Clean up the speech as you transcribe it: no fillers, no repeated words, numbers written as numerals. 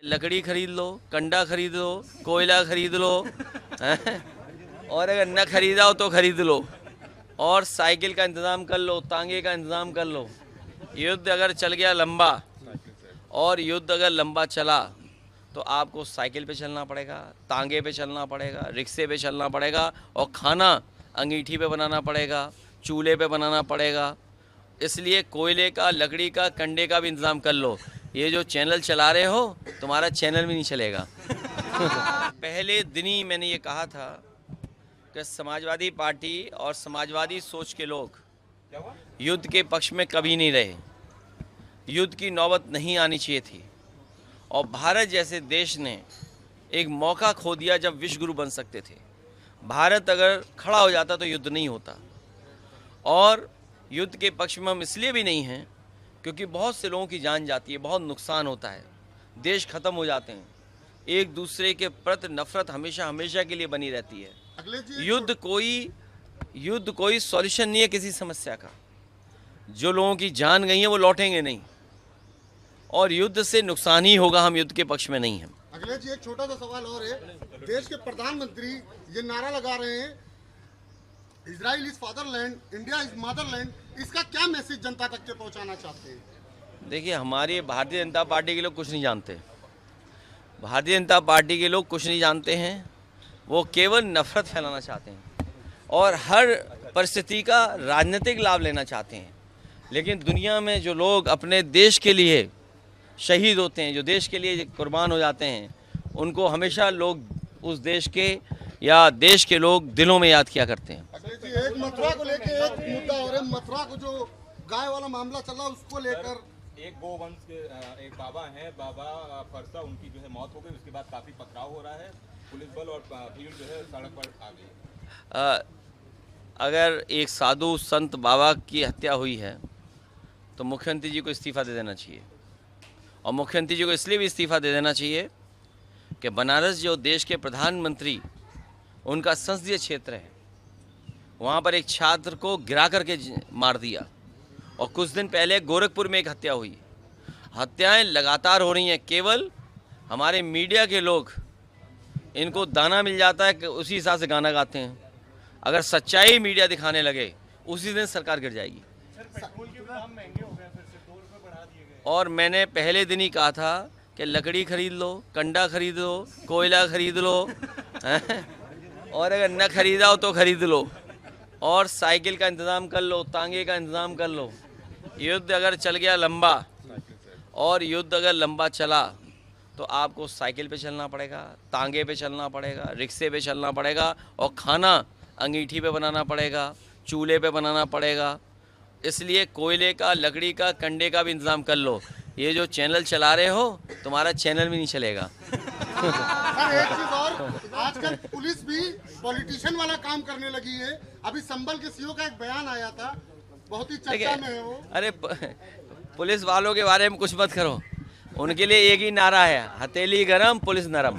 लकड़ी खरीद लो, कंडा खरीद लो, कोयला खरीद लो, हैं? और अगर न खरीदा हो तो खरीद लो, और साइकिल का इंतज़ाम कर लो, तांगे का इंतज़ाम कर लो। युद्ध अगर चल गया लंबा, और युद्ध अगर लंबा चला तो आपको साइकिल पे चलना पड़ेगा, तांगे पे चलना पड़ेगा, रिक्शे पे चलना पड़ेगा, और खाना अंगीठी पे बनाना पड़ेगा, चूल्हे पे बनाना पड़ेगा। इसलिए कोयले का, लकड़ी का, कंडे का भी इंतज़ाम कर लो। ये जो चैनल चला रहे हो, तुम्हारा चैनल भी नहीं चलेगा। पहले दिन ही मैंने ये कहा था कि समाजवादी पार्टी और समाजवादी सोच के लोग युद्ध के पक्ष में कभी नहीं रहे। युद्ध की नौबत नहीं आनी चाहिए थी, और भारत जैसे देश ने एक मौका खो दिया जब विश्व गुरु बन सकते थे। भारत अगर खड़ा हो जाता तो युद्ध नहीं होता, और युद्ध के पक्ष में हम इसलिए भी नहीं हैं क्योंकि बहुत से लोगों की जान जाती है, बहुत नुकसान होता है, देश ख़त्म हो जाते हैं, एक दूसरे के प्रति नफरत हमेशा हमेशा के लिए बनी रहती है। युद्ध कोई सॉल्यूशन नहीं है किसी समस्या का। जो लोगों की जान गई है वो लौटेंगे नहीं, और युद्ध से नुकसान ही होगा। हम युद्ध के पक्ष में नहीं हैं। अखिलेश जी, एक छोटा सा सवाल और है। देश के प्रधानमंत्री ये नारा लगा रहे हैं, Israel is fatherland, India is Motherland. इसका क्या मैसेज जनता तक के पहुंचाना चाहते हैं? देखिए, हमारी भारतीय जनता पार्टी के लोग कुछ नहीं जानते। भारतीय जनता पार्टी के लोग कुछ नहीं जानते हैं। वो केवल नफरत फैलाना चाहते हैं और हर परिस्थिति का राजनीतिक लाभ लेना चाहते हैं। लेकिन दुनिया में जो लोग अपने देश के लिए शहीद होते हैं, जो देश के लिए कुर्बान हो जाते हैं, उनको हमेशा लोग उस देश के या देश के लोग दिलों में याद किया करते हैं। एक मथुरा को लेकर एक मुद्दा और है, मथुरा को जो गाय वाला मामला चला उसको लेकर एक गोवंश के एक बाबा हैं, बाबा फरसा, उनकी जो है मौत हो गई। उसके बाद काफी पथराव हो रहा है, पुलिस बल और भीड़ जो है सड़क पर आ गई। अगर एक साधु संत बाबा की हत्या हुई है तो मुख्यमंत्री जी को इस्तीफ़ा दे देना चाहिए, और मुख्यमंत्री जी को इसलिए भी इस्तीफ़ा दे देना चाहिए कि बनारस जो देश के प्रधानमंत्री, उनका संसदीय क्षेत्र है, वहाँ पर एक छात्र को गिरा करके मार दिया, और कुछ दिन पहले गोरखपुर में एक हत्या हुई। हत्याएं लगातार हो रही हैं। केवल हमारे मीडिया के लोग, इनको दाना मिल जाता है कि उसी हिसाब से गाना गाते हैं। अगर सच्चाई मीडिया दिखाने लगे, उसी दिन सरकार गिर जाएगी। और मैंने पहले दिन ही कहा था कि लकड़ी खरीद लो, कंडा खरीद लो, कोयला खरीद लो, हैं? और अगर न खरीदा हो तो खरीद लो, और साइकिल का इंतज़ाम कर लो, तांगे का इंतज़ाम कर लो। युद्ध अगर चल गया लंबा, और युद्ध अगर लंबा चला तो आपको साइकिल पे चलना पड़ेगा, तांगे पे चलना पड़ेगा, रिक्शे पे चलना पड़ेगा, और खाना अंगीठी पे बनाना पड़ेगा, चूल्हे पे बनाना पड़ेगा। इसलिए कोयले का, लकड़ी का, कंडे का भी इंतज़ाम कर लो। ये जो चैनल चला रहे हो, तुम्हारा चैनल भी नहीं चलेगा। एक चीज और, आजकल पुलिस भी पॉलिटिशियन वाला काम करने लगी है। अभी संभल के सीओ का एक बयान आया था, बहुत ही चर्चा में है वो। अरे पुलिस वालों के बारे में कुछ मत करो, उनके लिए एक ही नारा है, हथेली गरम पुलिस नरम।